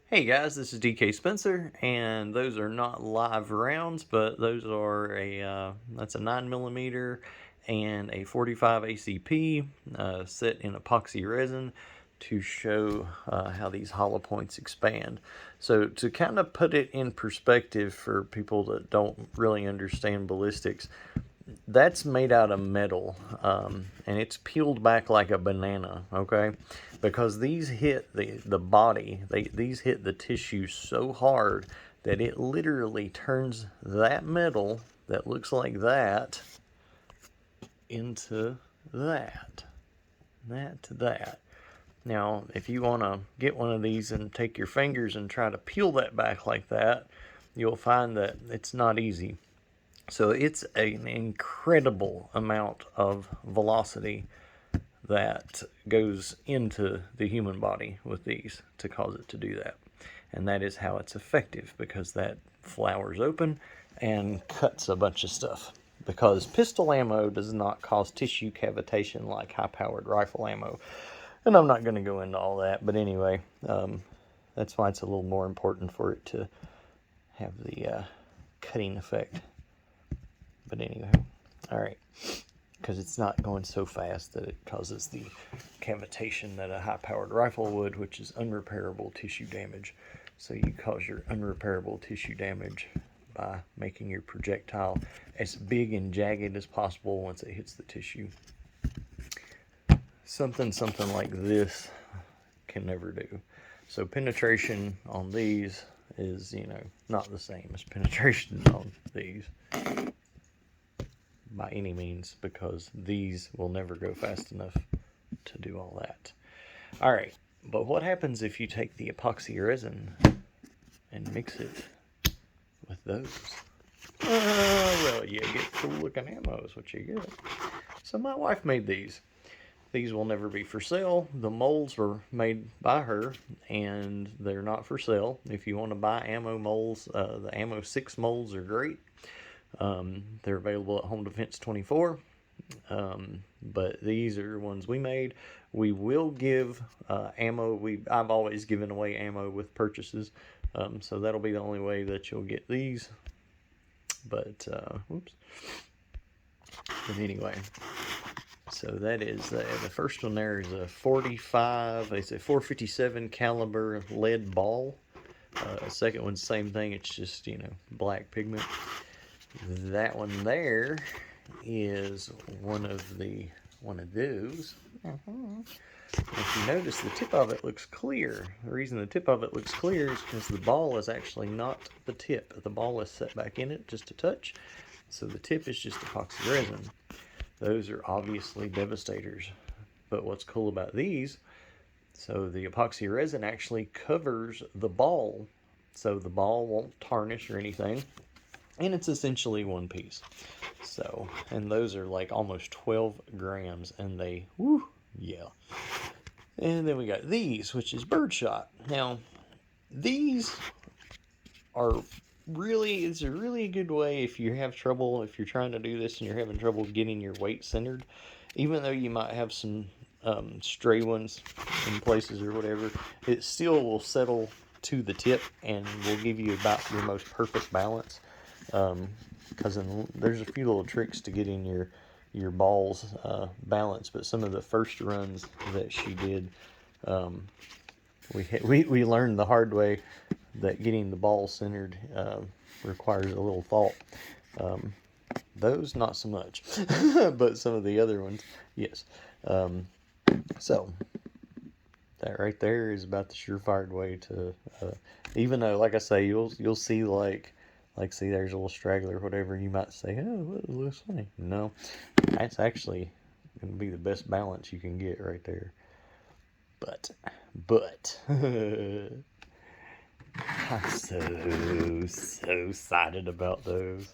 Hey guys, this is DK Spencer, and those are not live rounds, but those are that's a 9mm and a 45 ACP set in epoxy resin to show how these hollow points expand. So to kind of put it in perspective for people that don't really understand ballistics, that's made out of metal, and it's peeled back like a banana, okay? Because these hit the body, these hit the tissue so hard that it literally turns that metal that looks like that into that to that. Now, if you want to get one of these and take your fingers and try to peel that back like that, you'll find that it's not easy. So it's an incredible amount of velocity that goes into the human body with these to cause it to do that. And that is how it's effective, because that flowers open and cuts a bunch of stuff. Because pistol ammo does not cause tissue cavitation like high-powered rifle ammo. And I'm not going to go into all that, but anyway, that's why it's a little more important for it to have the cutting effect. But anyway, all right, because it's not going so fast that it causes the cavitation that a high-powered rifle would, which is unrepairable tissue damage. So you cause your unrepairable tissue damage by making your projectile as big and jagged as possible once it hits the tissue. Something like this can never do. So penetration on these is, not the same as penetration on these by any means, because these will never go fast enough to do all that. All right, but what happens if you take the epoxy resin and mix it with those? Well, you get cool looking ammo is what you get. So my wife made these. These will never be for sale. The molds were made by her, and they're not for sale. If you want to buy ammo molds, the Ammo 6 molds are great. They're available at Home Defense 24, but these are ones we made. We will give ammo. I've always given away ammo with purchases, so that'll be the only way that you'll get these. But whoops. But anyway, so that is the first one. There is a 45. It's a 457 caliber lead ball. Second one's the same thing. It's just black pigment. That one there is one of those. If you notice, the tip of it looks clear. The reason the tip of it looks clear is because the ball is actually not the tip. The ball is set back in it just a touch, so the tip is just epoxy resin. Those are obviously Devistators. But what's cool about these, so the epoxy resin actually covers the ball, so the ball won't tarnish or anything. And it's essentially one piece. So, and those are like almost 12 grams, and they, yeah. And then we got these, which is birdshot. Now, these are it's a really good way if you have trouble, if you're trying to do this and you're having trouble getting your weight centered. Even though you might have some stray ones in places or whatever, it still will settle to the tip and will give you about your most perfect balance. Because there's a few little tricks to getting your balls balanced, but some of the first runs that she did, we learned the hard way that getting the ball centered requires a little thought. Those not so much, but some of the other ones, yes. So that right there is about the surefire way to, even though, like I say, you'll see like, see, there's a little straggler or whatever, you might say, oh, that looks funny. No, that's actually going to be the best balance you can get right there. But, I'm so excited about those.